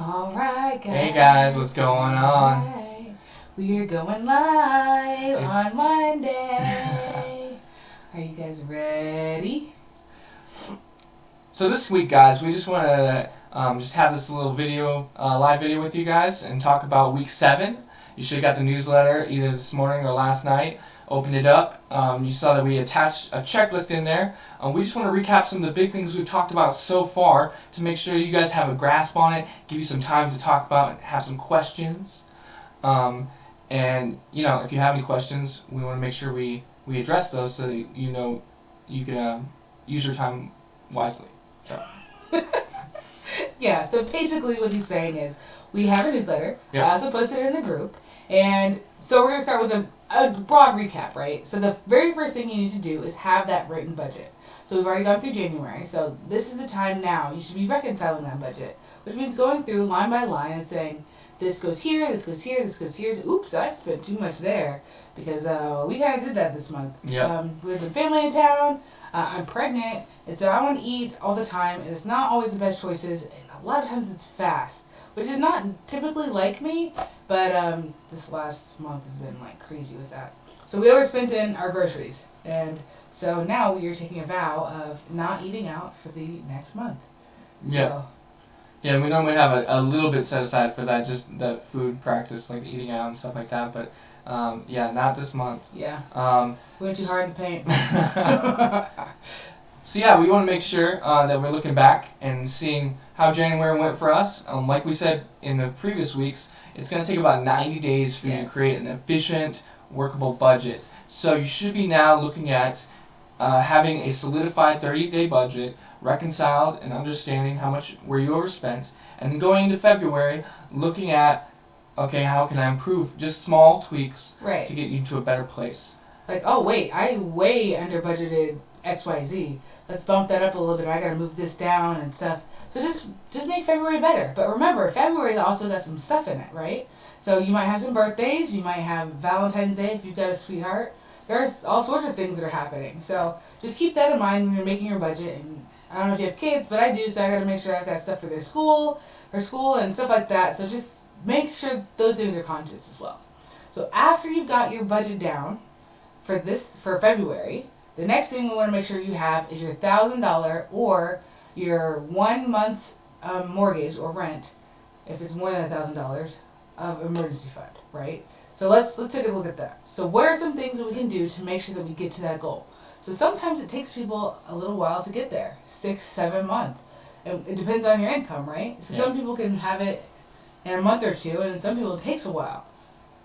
Alright, guys. Hey guys, what's going on? Right. We're going live on Monday. Are you guys ready? So this week, guys, we just want to just have this little video, live video with you guys and talk about week 7. You should have got the newsletter either this morning or last night. Open it up. You saw that we attached a checklist in there. We just want to recap some of the big things we've talked about so far to make sure you guys have a grasp on it, give you some time to talk about and have some questions. And, if you have any questions, we want to make sure we address those so that you can use your time wisely. So. Yeah, so basically what he's saying is we have a newsletter. Yep. I also posted it in the group. And so we're going to start with a broad recap, right? So the very first thing you need to do is have that written budget. So we've already gone through January. So this is the time now. You should be reconciling that budget, which means going through line by line and saying, this goes here, this goes here, this goes here. Oops, I spent too much there because we kind of did that this month. Yep. We have a family in town. I'm pregnant, and so I want to eat all the time, and it's not always the best choices, and a lot of times it's fast, which is not typically like me, but this last month has been like crazy with that. So we overspent in our groceries, and so now we are taking a vow of not eating out for the next month. So, Yeah, we normally have a little bit set aside for that, just that food practice, like eating out and stuff like that, but not this month. Yeah. We went too hard in the paint. So yeah, we want to make sure that we're looking back and seeing how January went for us. Like we said in the previous weeks, it's going to take about 90 days for you to create an efficient, workable budget. So you should be now looking at having a solidified 30-day budget, reconciled and understanding where you overspent, and then going into February, looking at, okay, how can I improve? Just small tweaks to get you to a better place. Like, oh wait, I way under budgeted XYZ. Let's bump that up a little bit. I gotta move this down and stuff. So just make February better. But remember, February also got some stuff in it, right? So you might have some birthdays. You might have Valentine's Day if you've got a sweetheart. There's all sorts of things that are happening. So just keep that in mind when you're making your budget. And I don't know if you have kids, but I do. So I gotta make sure I've got stuff for their school, and stuff like that. So just make sure those things are conscious as well. So after you've got your budget down for February, the next thing we want to make sure you have is your $1,000 or your 1 month's mortgage or rent, if it's more than $1,000, of emergency fund, right? So let's take a look at that. So what are some things that we can do to make sure that we get to that goal? So sometimes it takes people a little while to get there, 6-7 months. And it depends on your income, right? So some people can have it in a month or two, and some people it takes a while.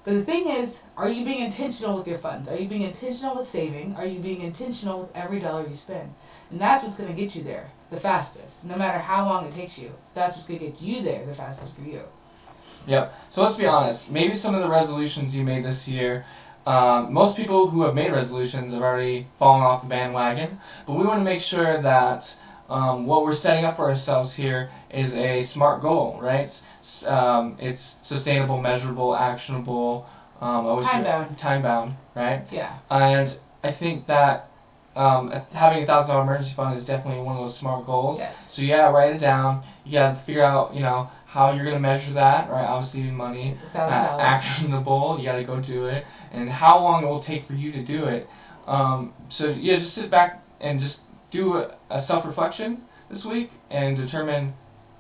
But the thing is, are you being intentional with your funds? Are you being intentional with saving? Are you being intentional with every dollar you spend? And that's what's going to get you there the fastest. No matter how long it takes you, that's what's going to get you there the fastest for you. Yep. So let's be honest. Maybe some of the resolutions you made this year, most people who have made resolutions have already fallen off the bandwagon. But we want to make sure that what we're setting up for ourselves here is a SMART goal, right? It's sustainable, measurable, actionable, time-bound, right? Yeah. And I think that having a $1,000 emergency fund is definitely one of those SMART goals. Yes. So you gotta write it down. You gotta figure out, how you're gonna measure that, right? Obviously, money, actionable. You gotta go do it, and how long it will take for you to do it. Just sit back and just do a self-reflection this week and determine,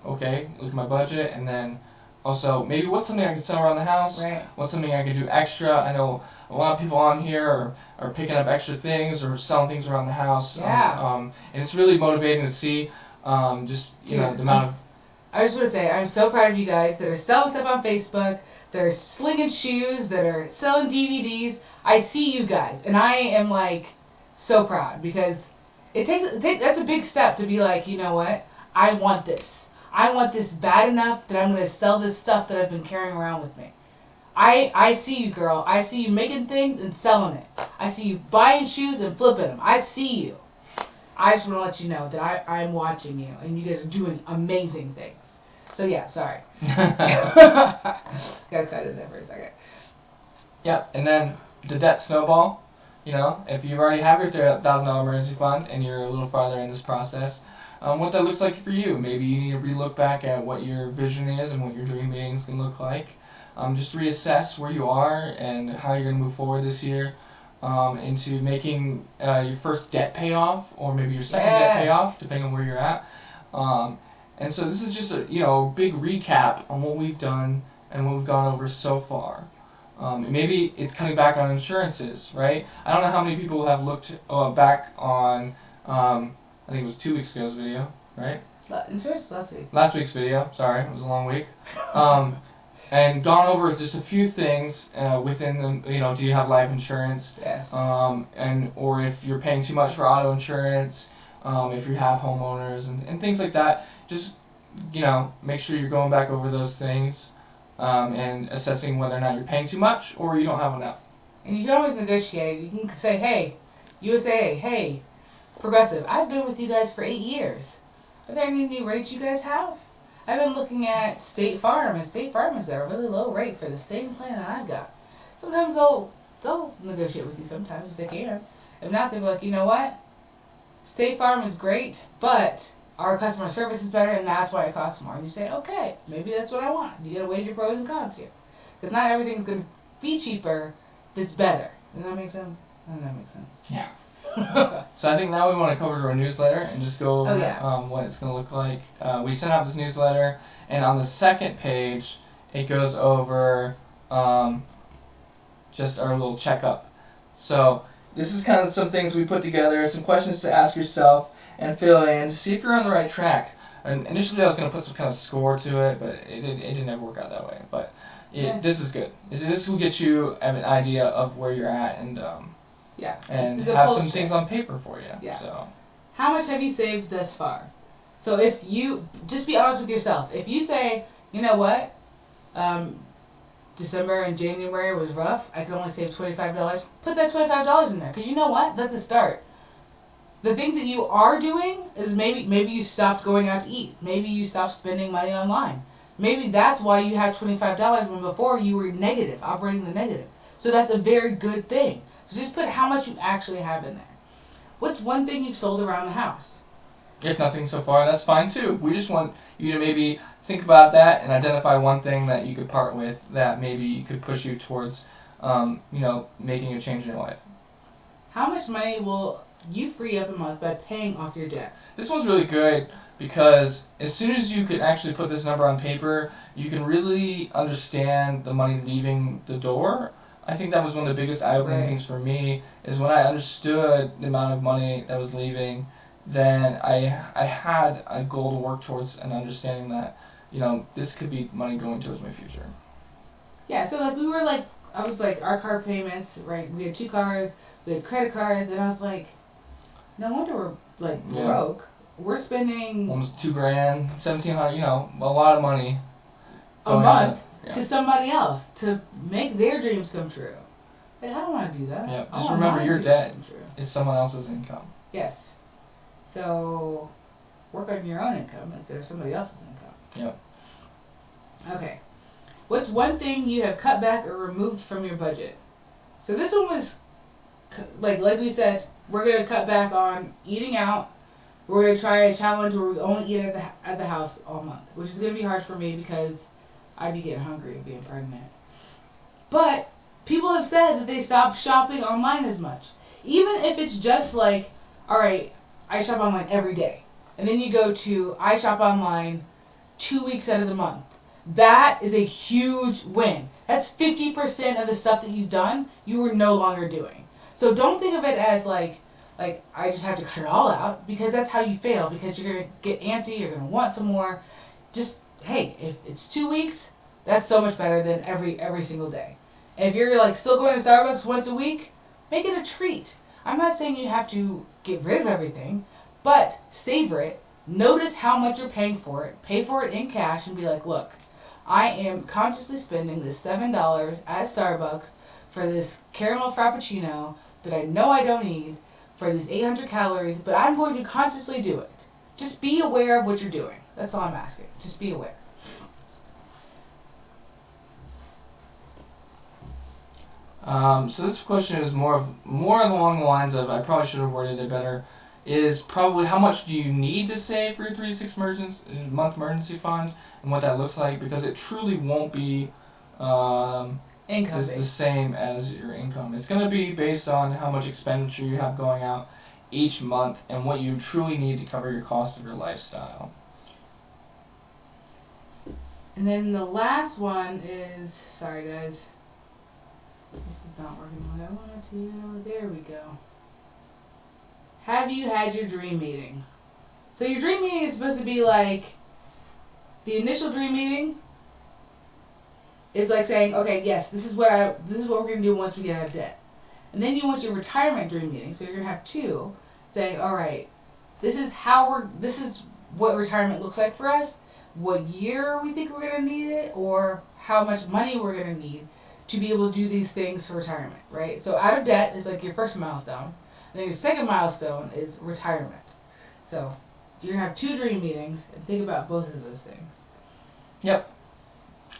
okay, look at my budget, and then also maybe what's something I can sell around the house, what's something I can do extra. I know a lot of people on here are picking up extra things or selling things around the house. And it's really motivating to see the amount of... I just want to say, I'm so proud of you guys that are selling stuff on Facebook, that are slinging shoes, that are selling DVDs. I see you guys, and I am so proud because that's a big step to be like, you know what, I want this. I want this bad enough that I'm going to sell this stuff that I've been carrying around with me. I see you, girl. I see you making things and selling it. I see you buying shoes and flipping them. I see you. I just want to let you know that I'm watching you, and you guys are doing amazing things. So yeah, sorry. Got excited there for a second. Yeah, and then the debt snowball. If you already have your $1,000 emergency fund and you're a little farther in this process, what that looks like for you. Maybe you need to relook back at what your vision is and what your dream meetings can look like. Just reassess where you are and how you're going to move forward this year into making your first debt payoff or maybe your second debt payoff, depending on where you're at. And so this is just a big recap on what we've done and what we've gone over so far. Maybe it's cutting back on insurances, right? I don't know how many people have looked back on, I think it was 2 weeks ago's video, right? Insurance last week. Last week's video, sorry, it was a long week. And gone over just a few things within the, do you have life insurance? Yes. Or if you're paying too much for auto insurance, if you have homeowners and things like that. Just, make sure you're going back over those things and assessing whether or not you're paying too much or you don't have enough. And you can always negotiate. You can say, hey, USAA, hey, Progressive, I've been with you guys for 8 years. Are there any new rates you guys have? I've been looking at State Farm, and State Farm has got a really low rate for the same plan that I've got. Sometimes they'll negotiate with you sometimes if they can. If not, they'll be like, you know what? State Farm is great, but our customer service is better, and that's why it costs more. And you say, okay, maybe that's what I want. You gotta weigh your pros and cons here. Because not everything's gonna be cheaper that's better. Does that make sense? Doesn't that make sense? Yeah. So I think now we want to cover our newsletter and just go over what it's going to look like. We sent out this newsletter, and on the second page, it goes over just our little checkup. So this is kind of some things we put together, some questions to ask yourself and fill in to see if you're on the right track. And initially I was going to put some kind of score to it, but it didn't ever work out that way. But this is good. This will get you an idea of where you're at and have some things on paper for you. Yeah. So, how much have you saved thus far? So if you just be honest with yourself. If you say, you know what, December and January was rough, I could only save $25. Put that $25 in there, because you know what? That's a start. The things that you are doing is maybe you stopped going out to eat. Maybe you stopped spending money online. Maybe that's why you have $25 when before you were negative, operating the negative. So that's a very good thing. So just put how much you actually have in there. What's one thing you've sold around the house? If nothing so far, that's fine too. We just want you to maybe think about that and identify one thing that you could part with that maybe could push you towards, making a change in your life. How much money will you free up a month by paying off your debt? This one's really good because as soon as you can actually put this number on paper, you can really understand the money leaving the door. I think that was one of the biggest eye-opening things for me is when I understood the amount of money that was leaving, then I had a goal to work towards and understanding that, this could be money going towards my future. Yeah, so I was like, our car payments, right? We had 2 cars, we had credit cards, and I was like, no wonder we're broke. We're spending almost $2,000, $1,700, a lot of money a month to somebody else to make their dreams come true. Like, I don't want to do that. Yeah, just remember your debt is someone else's income. Yes. So work on your own income instead of somebody else's income. Yep. Okay. What's one thing you have cut back or removed from your budget? So this one was, like we said, we're going to cut back on eating out. We're going to try a challenge where we only eat at the house all month, which is going to be hard for me because I'd be getting hungry being pregnant. But people have said that they stopped shopping online as much. Even if it's just like, all right, I shop online every day. And then you go to I shop online 2 weeks out of the month. That is a huge win. That's 50% of the stuff that you've done, you are no longer doing. So don't think of it as like I just have to cut it all out, because that's how you fail, because you're going to get antsy, you're going to want some more. Just, hey, if it's 2 weeks, that's so much better than every single day. And if you're still going to Starbucks once a week, make it a treat. I'm not saying you have to get rid of everything, but savor it. Notice how much you're paying for it. Pay for it in cash and be like, look, I am consciously spending this $7 at Starbucks for this caramel frappuccino that I know I don't need, for these 800 calories, but I'm going to consciously do it. Just be aware of what you're doing. That's all I'm asking. Just be aware. So this question is more along the lines of, I probably should have worded it better. is probably how much do you need to save for your 3 to 6 month emergency fund and what that looks like, because it truly won't be the same as your income. It's going to be based on how much expenditure you have going out each month and what you truly need to cover your cost of your lifestyle. And then the last one is, sorry guys, this is not working the way I want it to. There we go. Have you had your dream meeting? So your dream meeting is supposed to be like, the initial dream meeting is like saying, okay, yes, this is what we're gonna do once we get out of debt. And then you want your retirement dream meeting. So you're gonna have two, saying, all right, this is what retirement looks like for us, what year we think we're gonna need it, or how much money we're gonna need to be able to do these things for retirement, right? So out of debt is like your first milestone. And then your second milestone is retirement. So you're going to have two dream meetings and think about both of those things. Yep.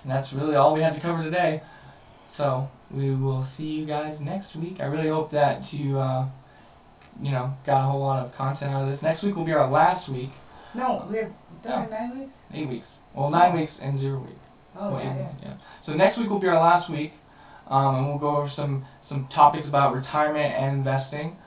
And that's really all we had to cover today. So we will see you guys next week. I really hope that you, got a whole lot of content out of this. Next week will be our last week. No, we have done 9 weeks? 8 weeks. Well, 9 weeks and 0 week. Oh, well, yeah. So next week will be our last week. And we'll go over some topics about retirement and investing.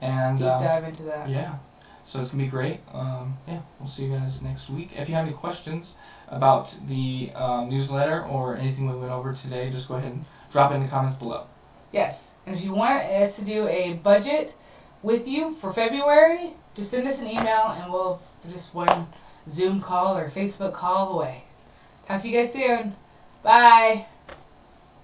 And deep dive into that. Yeah. So it's going to be great. We'll see you guys next week. If you have any questions about the newsletter or anything we went over today, just go ahead and drop it in the comments below. Yes. And if you want us to do a budget with you for February, just send us an email and we'll just one Zoom call or Facebook call away. Talk to you guys soon. Bye.